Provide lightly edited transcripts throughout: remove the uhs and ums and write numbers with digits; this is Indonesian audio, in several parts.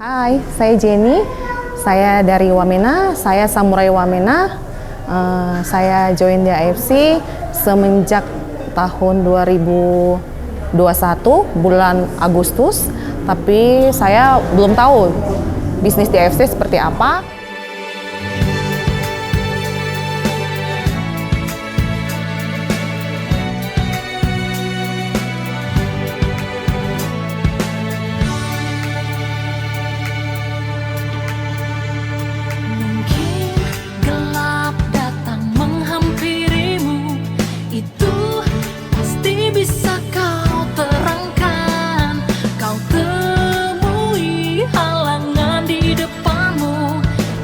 Hai, saya Jenny. Saya dari Wamena. Saya Samurai Wamena. Saya join di AFC semenjak tahun 2021 bulan Agustus. Tapi saya belum tahu bisnis di AFC seperti apa.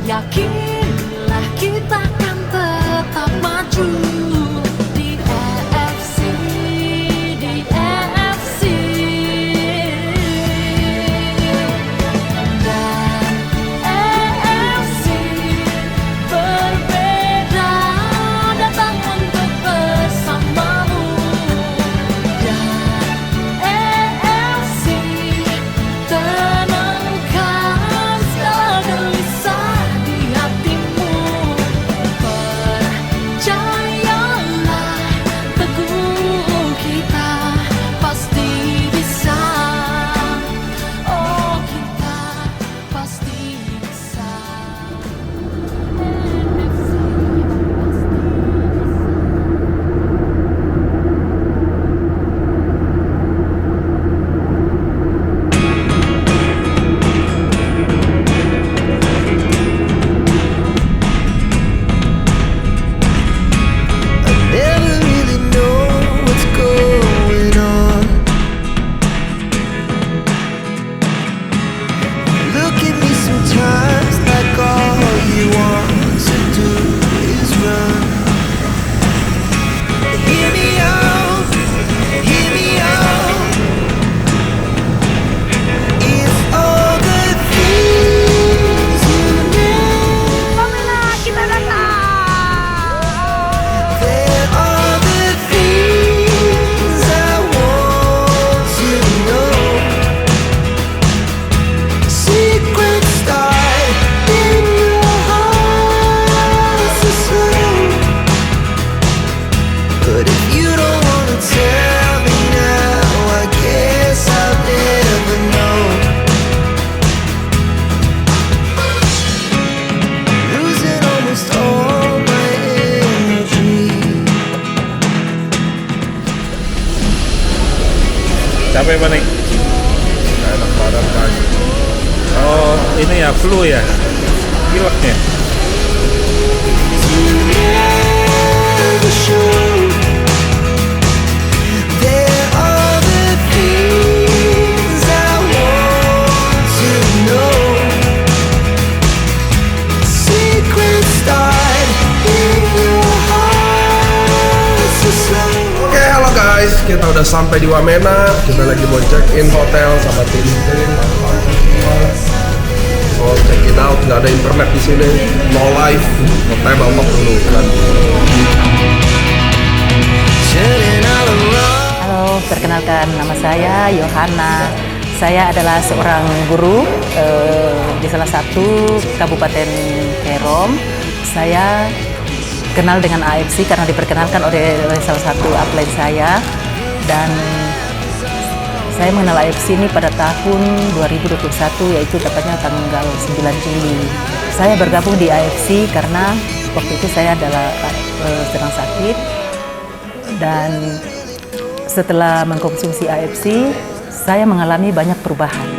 Yakinlah kita kan tetap maju di AFC, di AFC. Dan AFC berbeda datang untuk bersamamu. Dan AFC tenangkan segala gelisah. Capek apa nih? Enak badan pagi. Oh, ini ya flu ya? Pileknya? Kita udah sampai di Wamena, kita lagi mau check in hotel sama tim. So check it out, nggak ada internet di sini, no live, hotel bangkok dulu kan. Halo, perkenalkan nama saya Yohana. Saya adalah seorang guru di salah satu kabupaten Kerom. Saya kenal dengan AFC karena diperkenalkan oleh salah satu upline saya. Dan saya mengenal AFC ini pada tahun 2021, yaitu tepatnya tanggal 9 Juli. Saya bergabung di AFC karena waktu itu saya adalah sedang sakit. Dan setelah mengkonsumsi AFC, saya mengalami banyak perubahan.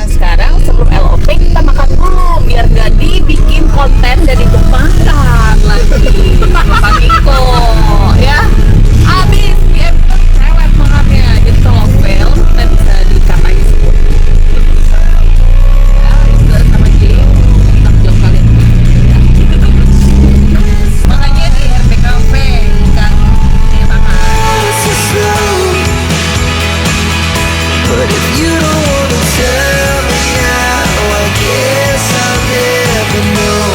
Sekarang sebelum LOP kita makan dulu biar gak dibikin konten jadi makan lagi Pak Niko ya. Abis di episode cewek makannya jadi kalau fail kita bisa dikatain sebut ya. Itu sama Jim tak jauh kalian ya. Makanya di RPKP kan ya makan. But if you don't wanna tell me now, I guess I'll never know.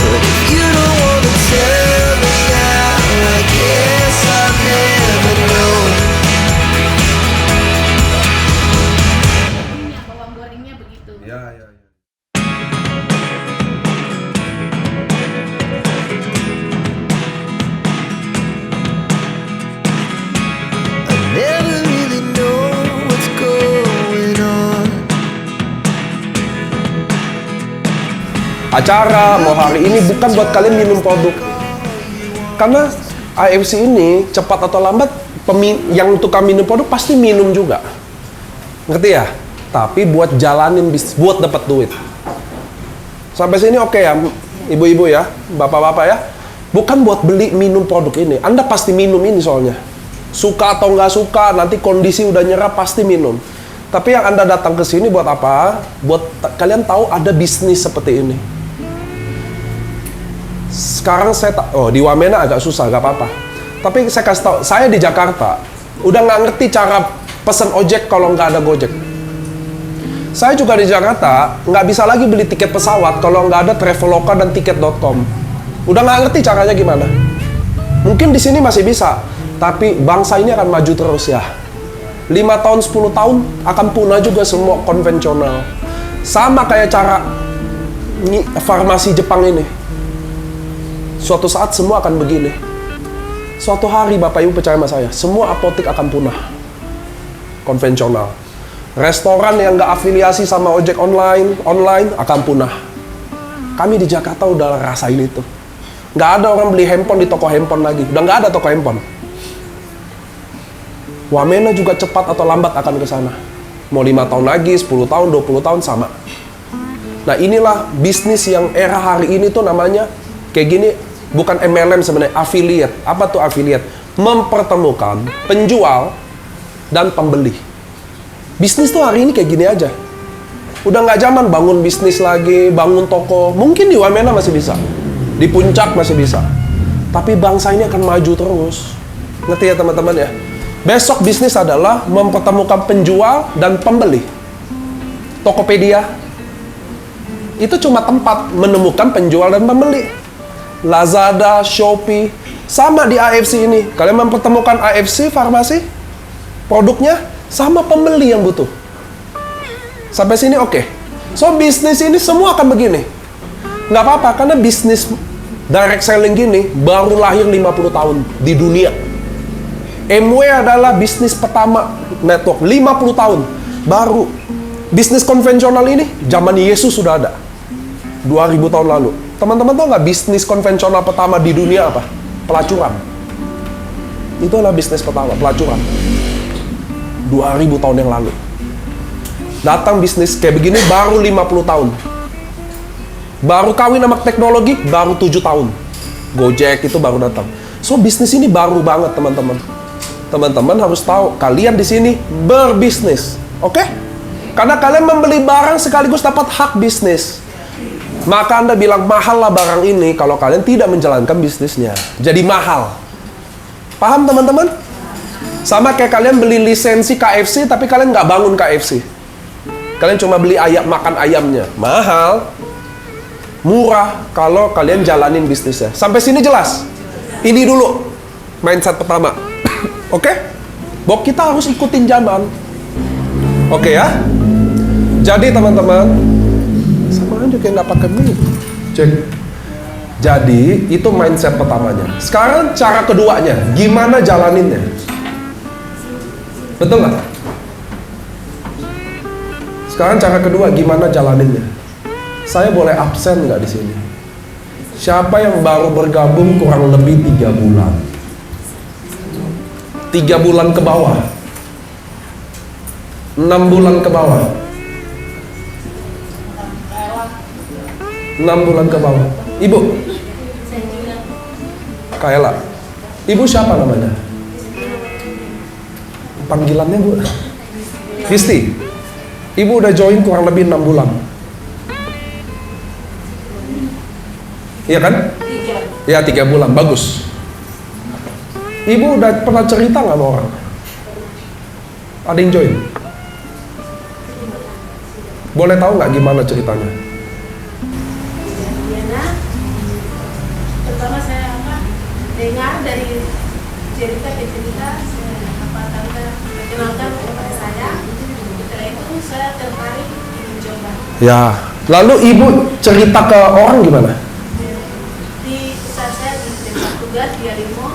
But if you don't wanna tell me now, acara, mau hari ini, bukan buat kalian minum produk. Karena AFC ini cepat atau lambat yang tukang minum produk pasti minum juga. Ngerti ya? Tapi buat jalanin bisnis, buat dapat duit. Sampai sini oke ya, ibu-ibu ya, bapak-bapak ya. Bukan buat beli minum produk ini. Anda pasti minum ini soalnya. Suka atau nggak suka, nanti kondisi udah nyerah pasti minum. Tapi yang Anda datang ke sini buat apa? Buat kalian tahu ada bisnis seperti ini. Sekarang di Wamena agak susah, gak apa-apa. Tapi saya kasih tahu, saya di Jakarta udah nggak ngerti cara pesan ojek kalau nggak ada Gojek. Saya juga di Jakarta nggak bisa lagi beli tiket pesawat kalau nggak ada Traveloka dan tiket.com. Udah nggak ngerti caranya gimana. Mungkin di sini masih bisa, tapi bangsa ini akan maju terus ya. 5 tahun, 10 tahun akan punah juga semua konvensional. Sama kayak cara farmasi Jepang ini. Suatu saat semua akan begini. Suatu hari Bapak Ibu percaya sama saya, semua apotek akan punah. Konvensional. Restoran yang nggak afiliasi sama ojek online akan punah. Kami di Jakarta udah rasain itu. Nggak ada orang beli handphone di toko handphone lagi. Udah nggak ada toko handphone. Wamena juga cepat atau lambat akan ke sana. Mau 5 tahun lagi, 10 tahun, 20 tahun sama. Nah inilah bisnis yang era hari ini tuh namanya kayak gini. Bukan MLM sebenarnya, affiliate. Apa tuh affiliate? Mempertemukan penjual dan pembeli. Bisnis tuh hari ini kayak gini aja. Udah nggak zaman bangun bisnis lagi, bangun toko. Mungkin di Wamena masih bisa. Di Puncak masih bisa. Tapi bangsa ini akan maju terus. Ngerti ya teman-teman ya? Besok bisnis adalah mempertemukan penjual dan pembeli. Tokopedia itu cuma tempat menemukan penjual dan pembeli. Lazada, Shopee, sama di AFC ini. Kalian mempertemukan AFC, farmasi, produknya, sama pembeli yang butuh. Sampai sini oke. So, bisnis ini semua akan begini. Nggak apa-apa, karena bisnis direct selling gini baru lahir 50 tahun di dunia. MW adalah bisnis pertama network, 50 tahun. Baru. Bisnis konvensional ini, zaman Yesus sudah ada. 2000 tahun lalu. Teman-teman tahu nggak bisnis konvensional pertama di dunia apa? Pelacuran. Itu adalah bisnis pertama, pelacuran. 2000 tahun yang lalu. Datang bisnis kayak begini baru 50 tahun. Baru kawin sama teknologi, baru 7 tahun. Gojek itu baru datang. So, bisnis ini baru banget, teman-teman. Teman-teman harus tahu, kalian di sini berbisnis. Oke? Karena kalian membeli barang sekaligus dapat hak bisnis. Maka Anda bilang mahal lah barang ini kalau kalian tidak menjalankan bisnisnya. Jadi mahal. Paham teman-teman? Sama kayak kalian beli lisensi KFC tapi kalian nggak bangun KFC. Kalian cuma beli makan ayamnya. Mahal. Murah kalau kalian jalanin bisnisnya. Sampai sini jelas? Ini dulu mindset pertama. Oke? Bahwa kita harus ikutin zaman. Oke ya? Jadi teman-teman, sama aja kayak nggak pakai mic. Cek. Jadi itu mindset pertamanya. Sekarang cara keduanya, gimana jalaninnya? Betul nggak? Sekarang cara kedua, gimana jalaninnya? Saya boleh absen nggak di sini? Siapa yang baru bergabung kurang lebih 3 bulan? 3 bulan ke bawah, 6 bulan ke bawah, 6 bulan ke bawah. Ibu Kaela. Ibu siapa namanya? Panggilannya Bu Kristi. Ibu udah join kurang lebih 6 bulan. Iya kan? 3. Ya 3 bulan, bagus. Ibu udah pernah cerita nggak sama orang? Ada yang join? Boleh tahu nggak gimana ceritanya? Pertama saya dengar dari cerita ke cerita, tante perkenalkan kepada saya. Setelah itu saya tertarik mencoba. Ya, lalu ibu cerita ke orang gimana? Di saat saya di tempat tugas di Alimo,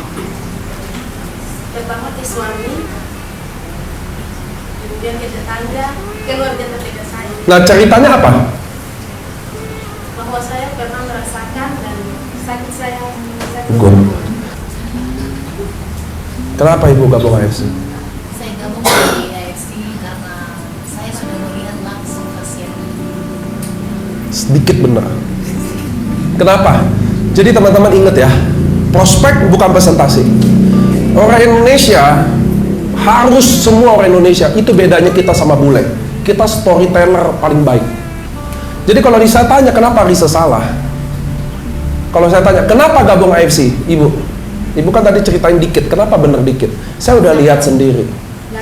pertama ke suami, kemudian ke tetangga, keluarga tetangga saya. Nah ceritanya apa? Bahwa saya sakit saya. Good. Kenapa Ibu gabung AFC? Saya gabung di AFC karena saya sudah melihat langsung pasien. Sedikit benar. Kenapa? Jadi teman-teman ingat ya, prospek bukan presentasi. Orang Indonesia harus, semua orang Indonesia, itu bedanya kita sama bule. Kita storyteller paling baik. Jadi kalau saya tanya kenapa Risa salah, kalau saya tanya kenapa gabung AFC, Ibu kan tadi ceritain dikit, kenapa bener dikit? Saya udah lihat sendiri.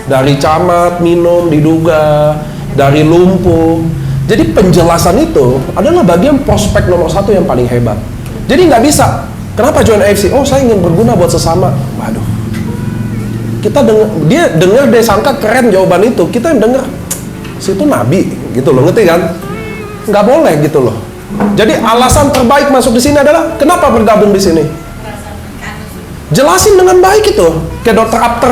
Dari camat, minum, diduga, dari lumpuh. Jadi penjelasan itu adalah bagian prospek nomor 1 yang paling hebat. Jadi nggak bisa. Kenapa join AFC? Oh, saya ingin berguna buat sesama. Waduh. Kita dengar dia sangka keren jawaban itu. Kita yang dengar, situ nabi gitu loh, ngerti kan? Nggak boleh gitu loh. Jadi alasan terbaik masuk di sini adalah kenapa bergabung di sini? Jelasin dengan baik itu. Kayak dokter Apter,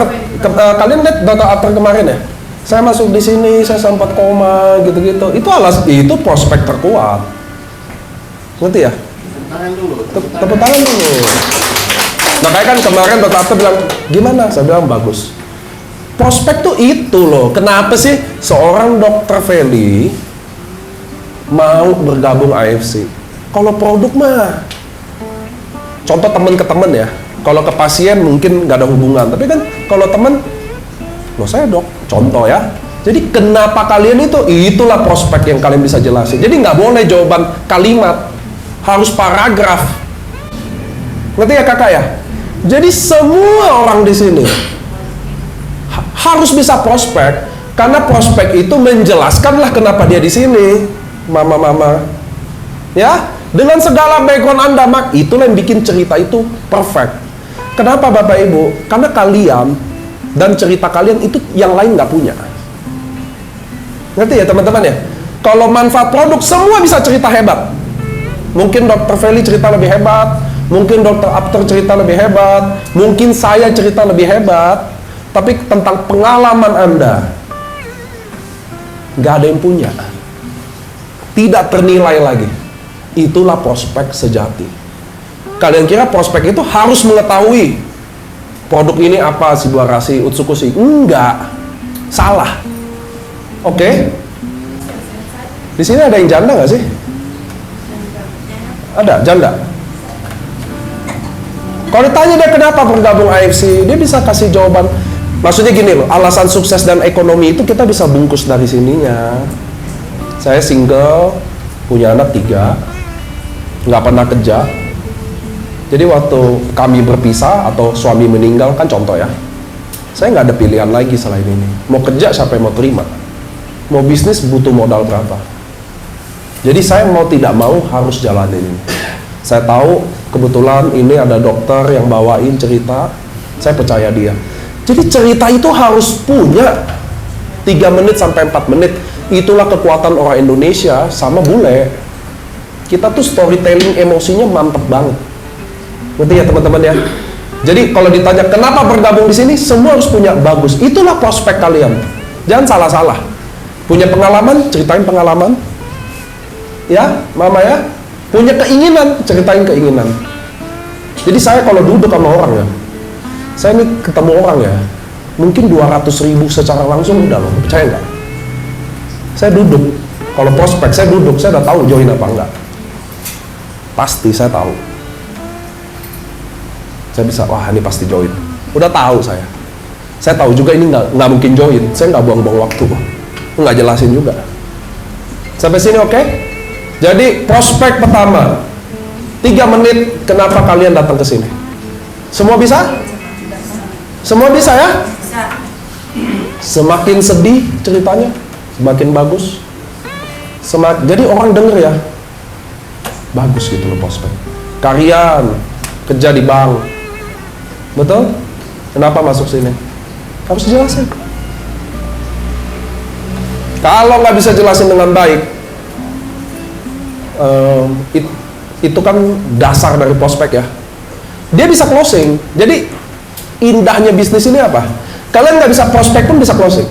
kalian lihat dokter Apter kemarin ya? Saya masuk di sini, saya sempat koma gitu-gitu. Itu itu prospek terkuat. Ngerti ya? Tepuk tangan dulu. Makanya kan kemarin dokter Apter bilang, gimana? Saya bilang bagus. Prospek tuh itu loh. Kenapa sih seorang dokter Feli mau bergabung AFC? Kalau produk mah, contoh temen ke temen ya. Kalau ke pasien mungkin nggak ada hubungan, tapi kan kalau temen, loh saya dok, contoh ya. Jadi kenapa kalian itulah prospek yang kalian bisa jelasin. Jadi nggak boleh jawaban kalimat, harus paragraf. Ngerti ya kakak ya? Jadi semua orang di sini harus bisa prospek, karena prospek itu menjelaskanlah kenapa dia di sini, mama-mama. Ya, dengan segala background Anda, itulah yang bikin cerita itu perfect. Kenapa Bapak Ibu? Karena kalian dan cerita kalian itu yang lain nggak punya. Ngerti ya teman-teman ya? Kalau manfaat produk semua bisa cerita hebat. Mungkin Dr. Feli cerita lebih hebat, mungkin Dr. Apter cerita lebih hebat, mungkin saya cerita lebih hebat, tapi tentang pengalaman Anda nggak ada yang punya. Tidak ternilai lagi. Itulah prospek sejati. Kalian kira prospek itu harus mengetahui produk ini apa, Sibuarasi, Utsukushi? Enggak. Salah. Oke? Di sini ada yang janda nggak sih? Ada, janda. Kalau ditanya dia kenapa bergabung AFC, dia bisa kasih jawaban. Maksudnya gini loh, alasan sukses dan ekonomi itu kita bisa bungkus dari sininya. Saya single, punya anak 3, nggak pernah kerja. Jadi waktu kami berpisah atau suami meninggal, kan contoh ya, saya nggak ada pilihan lagi selain ini. Mau kerja siapa yang mau terima? Mau bisnis butuh modal berapa? Jadi saya mau tidak mau harus jalanin ini. Saya tahu kebetulan ini ada dokter yang bawain cerita, saya percaya dia. Jadi cerita itu harus punya 3 menit sampai 4 menit. Itulah kekuatan orang Indonesia sama bule. Kita tuh storytelling emosinya mantep banget. Ngerti ya teman-teman ya? Jadi kalau ditanya kenapa bergabung di sini, semua harus punya bagus. Itulah prospek kalian. Jangan salah-salah. Punya pengalaman, ceritain pengalaman. Ya, mama ya. Punya keinginan, ceritain keinginan. Jadi saya kalau duduk sama orang ya, saya ini ketemu orang ya, mungkin 200.000 secara langsung udah loh, percaya nggak? Saya duduk, kalau prospek saya duduk, saya udah tahu join apa enggak. Pasti saya tahu. Saya bisa, wah ini pasti join. Udah tahu saya. Saya tahu juga ini nggak mungkin join. Saya nggak buang-buang waktu. Nggak jelasin juga. Sampai sini oke? Jadi prospek pertama, 3 menit kenapa kalian datang ke sini? Semua bisa? Semua bisa ya? Semakin sedih ceritanya, semakin bagus. Jadi orang denger ya, bagus gitu loh prospek. Kalian kerja di bank, betul? Kenapa masuk sini? Harus jelasin. Kalau nggak bisa jelasin dengan baik, itu kan dasar dari prospek ya. Dia bisa closing. Jadi indahnya bisnis ini apa? Kalian nggak bisa prospek pun bisa closing.